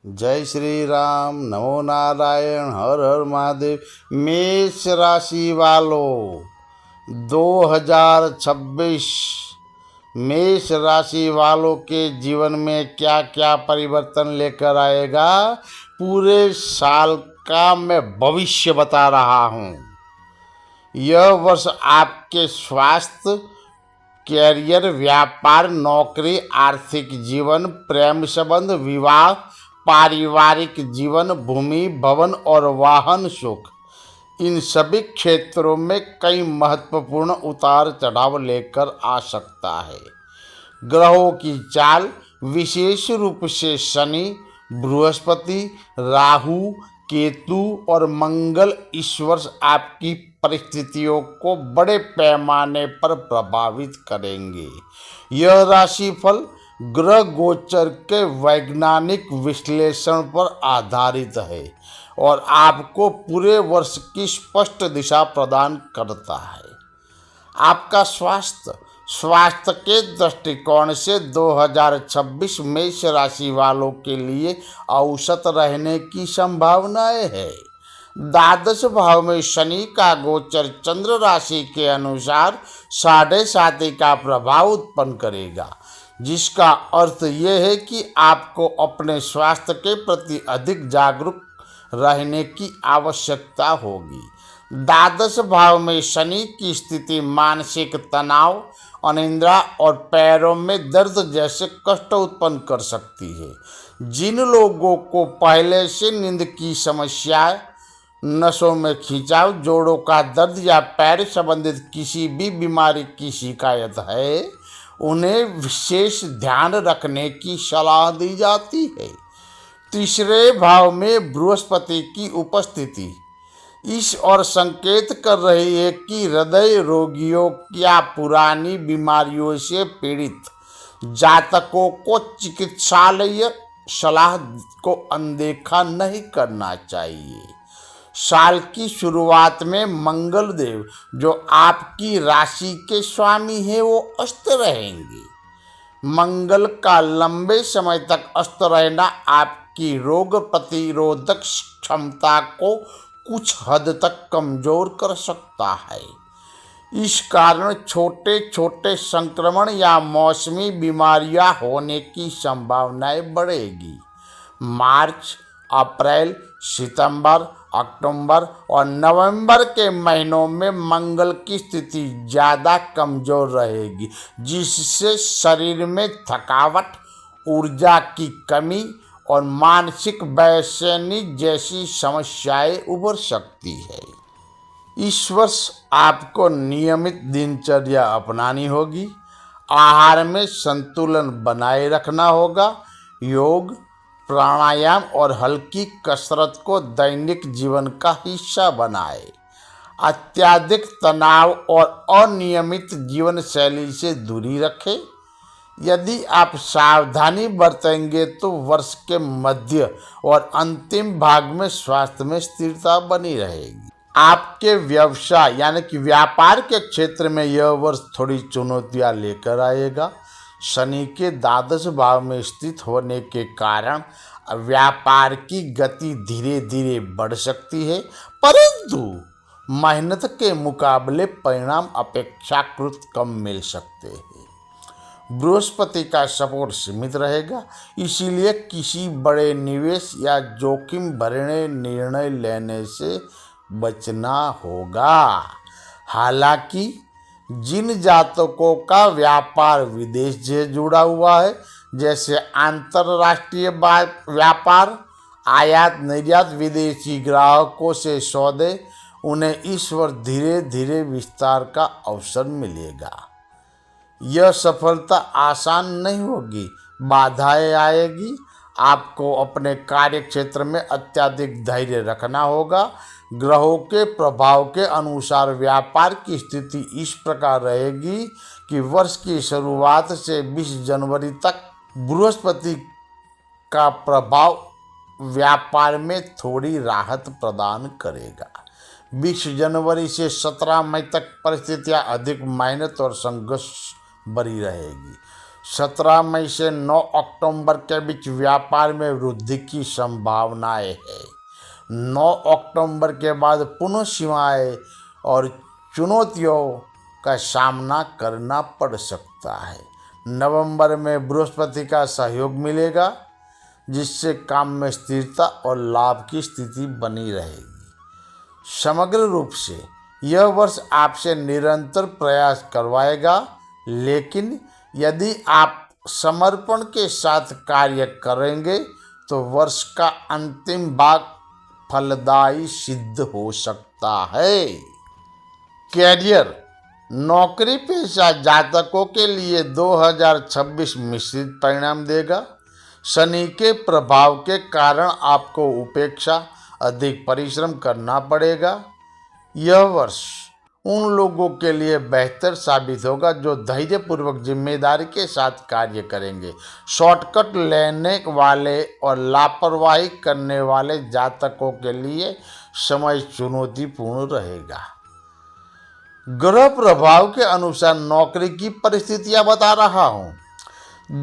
जय श्री राम, नमो नारायण, हर हर महादेव। मेष राशि वालों, 2026 मेष राशि वालों के जीवन में क्या क्या परिवर्तन लेकर आएगा, पूरे साल का मैं भविष्य बता रहा हूँ। यह वर्ष आपके स्वास्थ्य, कैरियर, व्यापार, नौकरी, आर्थिक जीवन, प्रेम संबंध, विवाह, पारिवारिक जीवन, भूमि, भवन और वाहन सुख, इन सभी क्षेत्रों में कई महत्वपूर्ण उतार चढ़ाव लेकर आ सकता है। ग्रहों की चाल, विशेष रूप से शनि, बृहस्पति, राहु, केतु और मंगल इस वर्ष आपकी परिस्थितियों को बड़े पैमाने पर प्रभावित करेंगे। यह राशिफल ग्रह गोचर के वैज्ञानिक विश्लेषण पर आधारित है और आपको पूरे वर्ष की स्पष्ट दिशा प्रदान करता है। आपका स्वास्थ्य के दृष्टिकोण से 2026 मेष राशि वालों के लिए औसत रहने की संभावनाएं है। द्वादश भाव में शनि का गोचर चंद्र राशि के अनुसार 7.5 का प्रभाव उत्पन्न करेगा, जिसका अर्थ यह है कि आपको अपने स्वास्थ्य के प्रति अधिक जागरूक रहने की आवश्यकता होगी। द्वादश भाव में शनि की स्थिति मानसिक तनाव, अनिद्रा और पैरों में दर्द जैसे कष्ट उत्पन्न कर सकती है। जिन लोगों को पहले से नींद की समस्याएं, नसों में खिंचाव, जोड़ों का दर्द या पैर संबंधित किसी भी बीमारी की शिकायत है, उन्हें विशेष ध्यान रखने की सलाह दी जाती है। तीसरे भाव में बृहस्पति की उपस्थिति इस और संकेत कर रही है कि हृदय रोगियों या पुरानी बीमारियों से पीड़ित जातकों को चिकित्सालय सलाह को अनदेखा नहीं करना चाहिए। साल की शुरुआत में मंगल देव, जो आपकी राशि के स्वामी है, वो अस्त रहेंगे। मंगल का लंबे समय तक अस्त रहना आपकी रोग प्रतिरोधक क्षमता को कुछ हद तक कमजोर कर सकता है। इस कारण छोटे छोटे संक्रमण या मौसमी बीमारियां होने की संभावनाएं बढ़ेगी। मार्च, अप्रैल, सितंबर, अक्टूबर और नवंबर के महीनों में मंगल की स्थिति ज़्यादा कमज़ोर रहेगी, जिससे शरीर में थकावट, ऊर्जा की कमी और मानसिक बेचैनी जैसी समस्याएं उभर सकती है। इस वर्ष आपको नियमित दिनचर्या अपनानी होगी। आहार में संतुलन बनाए रखना होगा। योग, प्राणायाम और हल्की कसरत को दैनिक जीवन का हिस्सा बनाएं। अत्यधिक तनाव और अनियमित जीवन शैली से दूरी रखें। यदि आप सावधानी बरतेंगे तो वर्ष के मध्य और अंतिम भाग में स्वास्थ्य में स्थिरता बनी रहेगी। आपके व्यवसाय यानी कि व्यापार के क्षेत्र में यह वर्ष थोड़ी चुनौतियां लेकर आएगा। शनि के द्वादश भाव में स्थित होने के कारण व्यापार की गति धीरे धीरे बढ़ सकती है, परंतु मेहनत के मुकाबले परिणाम अपेक्षाकृत कम मिल सकते हैं। बृहस्पति का सपोर्ट सीमित रहेगा, इसीलिए किसी बड़े निवेश या जोखिम भरे निर्णय लेने से बचना होगा। हालांकि जिन जातकों का व्यापार विदेश से जुड़ा हुआ है, जैसे अंतर्राष्ट्रीय व्यापार, आयात निर्यात, विदेशी ग्राहकों से सौदे, उन्हें इस वर्ष धीरे धीरे विस्तार का अवसर मिलेगा। यह सफलता आसान नहीं होगी, बाधाएं आएगी। आपको अपने कार्य क्षेत्र में अत्यधिक धैर्य रखना होगा। ग्रहों के प्रभाव के अनुसार व्यापार की स्थिति इस प्रकार रहेगी कि वर्ष की शुरुआत से 20 जनवरी तक बृहस्पति का प्रभाव व्यापार में थोड़ी राहत प्रदान करेगा। 20 जनवरी से 17 मई तक परिस्थितियां अधिक मेहनत और संघर्ष भरी रहेगी। 17 मई से 9 अक्टूबर के बीच व्यापार में वृद्धि की संभावनाएं है। 9 अक्टूबर के बाद पुनः सीमाएं और चुनौतियों का सामना करना पड़ सकता है। नवंबर में बृहस्पति का सहयोग मिलेगा, जिससे काम में स्थिरता और लाभ की स्थिति बनी रहेगी। समग्र रूप से यह वर्ष आपसे निरंतर प्रयास करवाएगा, लेकिन यदि आप समर्पण के साथ कार्य करेंगे तो वर्ष का अंतिम भाग फलदायी सिद्ध हो सकता है। कैरियर, नौकरी पेशा जातकों के लिए 2026 मिश्रित परिणाम देगा। शनि के प्रभाव के कारण आपको उपेक्षा, अधिक परिश्रम करना पड़ेगा। यह वर्ष उन लोगों के लिए बेहतर साबित होगा जो धैर्यपूर्वक जिम्मेदारी के साथ कार्य करेंगे। शॉर्टकट लेने वाले और लापरवाही करने वाले जातकों के लिए समय चुनौतीपूर्ण रहेगा। ग्रह प्रभाव के अनुसार नौकरी की परिस्थितियां बता रहा हूं।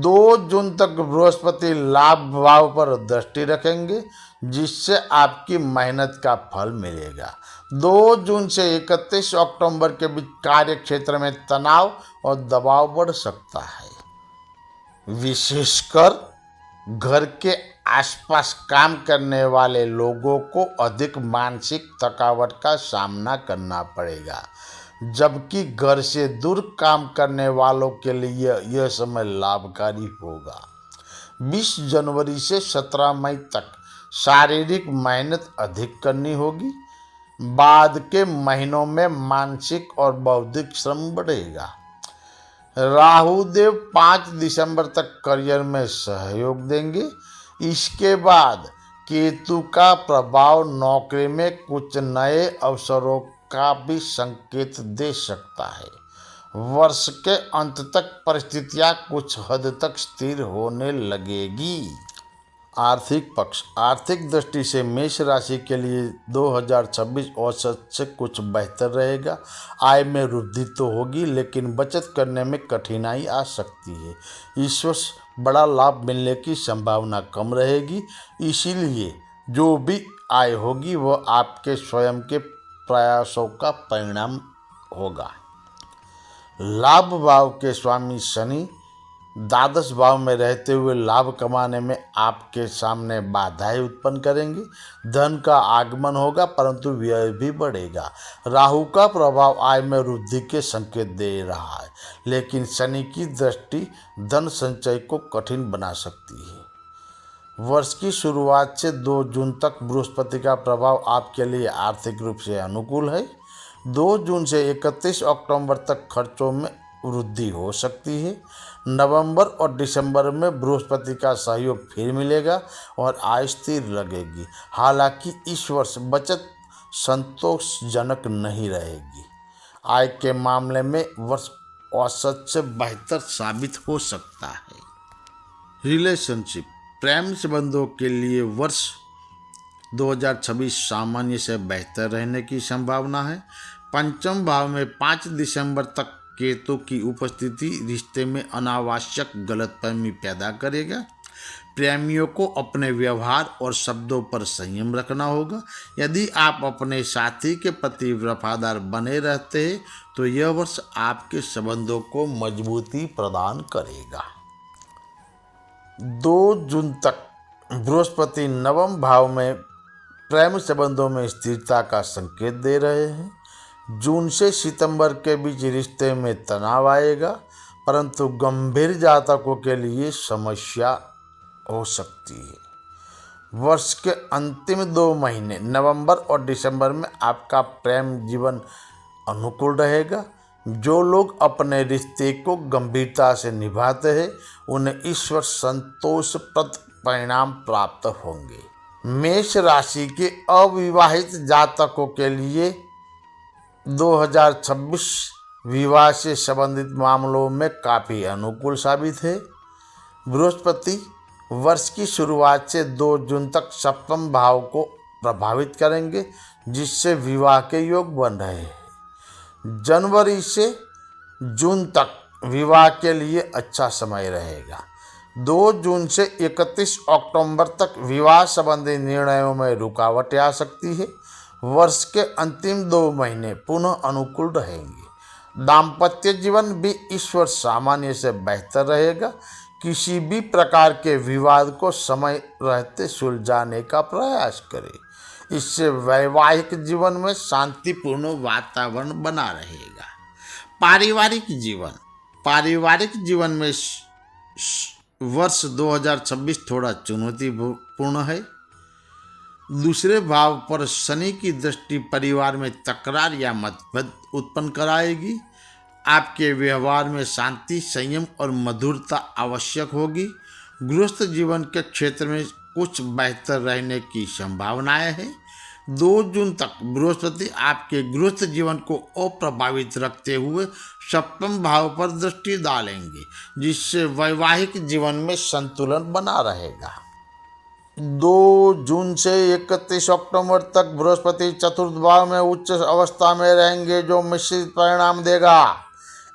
2 जून तक बृहस्पति लाभ भाव पर दृष्टि रखेंगे, जिससे आपकी मेहनत का फल मिलेगा। 2 जून से 31 अक्टूबर के बीच कार्य क्षेत्र में तनाव और दबाव बढ़ सकता है। विशेषकर घर के आसपास काम करने वाले लोगों को अधिक मानसिक थकावट का सामना करना पड़ेगा, जबकि घर से दूर काम करने वालों के लिए यह समय लाभकारी होगा। 20 जनवरी से 17 मई तक शारीरिक मेहनत अधिक करनी होगी। बाद के महीनों में मानसिक और बौद्धिक श्रम बढ़ेगा। राहु देव 5 दिसंबर तक करियर में सहयोग देंगे। इसके बाद केतु का प्रभाव नौकरी में कुछ नए अवसरों का भी संकेत दे सकता है। वर्ष के अंत तक परिस्थितियां कुछ हद तक स्थिर होने लगेगी। आर्थिक पक्ष, आर्थिक दृष्टि से मेष राशि के लिए 2026 औसत से कुछ बेहतर रहेगा। आय में वृद्धि तो होगी, लेकिन बचत करने में कठिनाई आ सकती है। इस वर्ष बड़ा लाभ मिलने की संभावना कम रहेगी, इसीलिए जो भी आय होगी वह आपके स्वयं के प्रयासों का परिणाम होगा। लाभ भाव के स्वामी शनि द्वादश भाव में रहते हुए लाभ कमाने में आपके सामने बाधाएं उत्पन्न करेंगे। धन का आगमन होगा, परंतु व्यय भी बढ़ेगा। राहु का प्रभाव आय में वृद्धि के संकेत दे रहा है, लेकिन शनि की दृष्टि धन संचय को कठिन बना सकती है। वर्ष की शुरुआत से 2 जून तक बृहस्पति का प्रभाव आपके लिए आर्थिक रूप से अनुकूल है। 2 जून से 31 अक्टूबर तक खर्चों में वृद्धि हो सकती है। नवंबर और दिसंबर में बृहस्पति का सहयोग फिर मिलेगा और आय स्थिर लगेगी। हालांकि इस वर्ष बचत संतोषजनक नहीं रहेगी। आय के मामले में वर्ष औसत से बेहतर साबित हो सकता है। रिलेशनशिप, प्रेम संबंधों के लिए वर्ष 2026 सामान्य से बेहतर रहने की संभावना है। पंचम भाव में 5 दिसंबर तक केतु की उपस्थिति रिश्ते में अनावश्यक गलतफहमी पैदा करेगा। प्रेमियों को अपने व्यवहार और शब्दों पर संयम रखना होगा। यदि आप अपने साथी के प्रति वफादार बने रहते हैं तो यह वर्ष आपके संबंधों को मजबूती प्रदान करेगा। 2 जून तक बृहस्पति नवम भाव में प्रेम संबंधों में स्थिरता का संकेत दे रहे हैं। जून से सितंबर के बीच रिश्ते में तनाव आएगा, परंतु गंभीर जातकों के लिए समस्या हो सकती है। वर्ष के अंतिम 2 महीने नवंबर और दिसंबर में आपका प्रेम जीवन अनुकूल रहेगा। जो लोग अपने रिश्ते को गंभीरता से निभाते हैं उन्हें इस वर्ष संतोषप्रद परिणाम प्राप्त होंगे। मेष राशि के अविवाहित जातकों के लिए 2026 विवाह से संबंधित मामलों में काफ़ी अनुकूल साबित है। बृहस्पति वर्ष की शुरुआत से 2 जून तक सप्तम भाव को प्रभावित करेंगे, जिससे विवाह के योग बन रहे हैं। जनवरी से जून तक विवाह के लिए अच्छा समय रहेगा। 2 जून से 31 अक्टूबर तक विवाह संबंधी निर्णयों में रुकावटें आ सकती है। वर्ष के अंतिम 2 महीने पुनः अनुकूल रहेंगे। दाम्पत्य जीवन भी इस वर्ष सामान्य से बेहतर रहेगा। किसी भी प्रकार के विवाद को समय रहते सुलझाने का प्रयास करें। इससे वैवाहिक जीवन में शांतिपूर्ण वातावरण बना रहेगा। पारिवारिक जीवन में वर्ष 2026 थोड़ा चुनौतीपूर्ण है। दूसरे भाव पर शनि की दृष्टि परिवार में तकरार या मतभेद उत्पन्न कराएगी। आपके व्यवहार में शांति, संयम और मधुरता आवश्यक होगी। गृहस्थ जीवन के क्षेत्र में कुछ बेहतर रहने की संभावनाएं हैं। 2 जून तक बृहस्पति आपके गृहस्थ जीवन को अप्रभावित रखते हुए 7वें भाव पर दृष्टि डालेंगे, जिससे वैवाहिक जीवन में संतुलन बना रहेगा। 2 जून से 31 अक्टूबर तक बृहस्पति 4th भाव में उच्च अवस्था में रहेंगे, जो मिश्रित परिणाम देगा।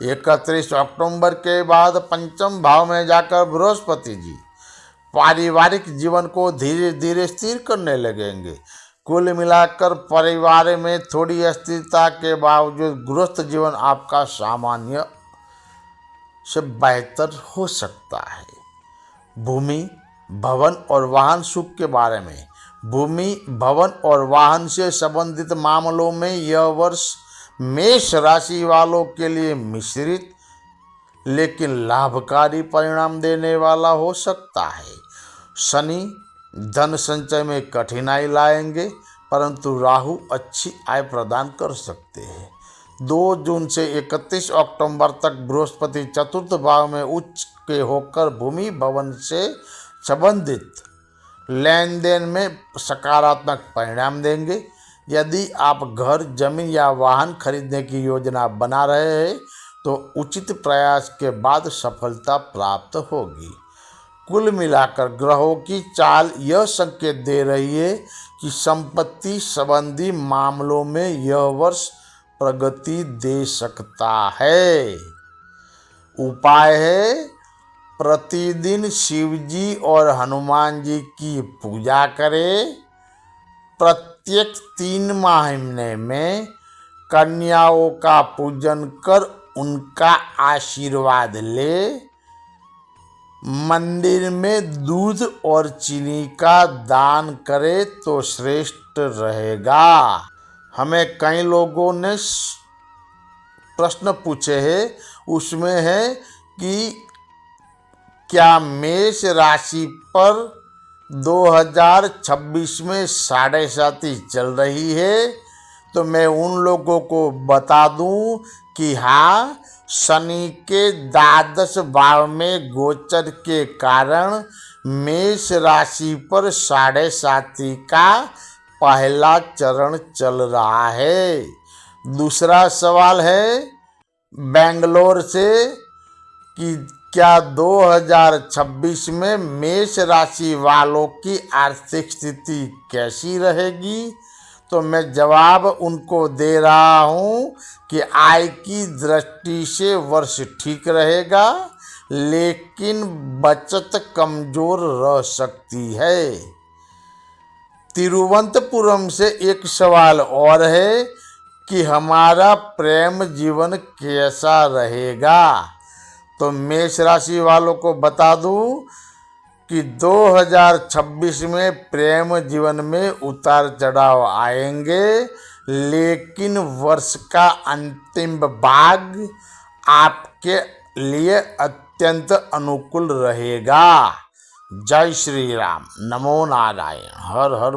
31 अक्टूबर के बाद 5वें भाव में जाकर बृहस्पति जी पारिवारिक जीवन को धीरे धीरे स्थिर करने लगेंगे। कुल मिलाकर परिवार में थोड़ी अस्थिरता के बावजूद गृहस्थ जीवन आपका सामान्य से बेहतर हो सकता है। भूमि, भवन और वाहन सुख के बारे में। भूमि, भवन और वाहन से संबंधित मामलों में यह वर्ष मेष राशि वालों के लिए मिश्रित लेकिन लाभकारी परिणाम देने वाला हो सकता है। शनि धन संचय में कठिनाई लाएंगे, परंतु राहु अच्छी आय प्रदान कर सकते हैं। 2 जून से 31 अक्टूबर तक बृहस्पति 4th भाव में उच्च के होकर भूमि भवन से संबंधित लेन देन में सकारात्मक परिणाम देंगे। यदि आप घर, जमीन या वाहन खरीदने की योजना बना रहे हैं तो उचित प्रयास के बाद सफलता प्राप्त होगी। कुल मिलाकर ग्रहों की चाल यह संकेत दे रही है कि संपत्ति संबंधी मामलों में यह वर्ष प्रगति दे सकता है। उपाय है, प्रतिदिन शिव जी और हनुमान जी की पूजा करें। प्रत्येक 3 महीने में कन्याओं का पूजन कर उनका आशीर्वाद ले। मंदिर में दूध और चीनी का दान करे तो श्रेष्ठ रहेगा। हमें कई लोगों ने प्रश्न पूछे हैं, उसमें है कि क्या मेष राशि पर 2026 में 7.5 चल रही है? तो मैं उन लोगों को बता दूं कि हाँ, शनि के 12 भाव में गोचर के कारण मेष राशि पर 7.5 का पहला चरण चल रहा है। दूसरा सवाल है बेंगलोर से कि क्या 2026 में मेष राशि वालों की आर्थिक स्थिति कैसी रहेगी? तो मैं जवाब उनको दे रहा हूँ कि आय की दृष्टि से वर्ष ठीक रहेगा, लेकिन बचत कमजोर रह सकती है। तिरुवनंतपुरम से एक सवाल और है कि हमारा प्रेम जीवन कैसा रहेगा? तो मेष राशि वालों को बता दूं कि 2026 में प्रेम जीवन में उतार चढ़ाव आएंगे, लेकिन वर्ष का अंतिम भाग आपके लिए अत्यंत अनुकूल रहेगा। जय श्री राम। नमो नारायण। हर हर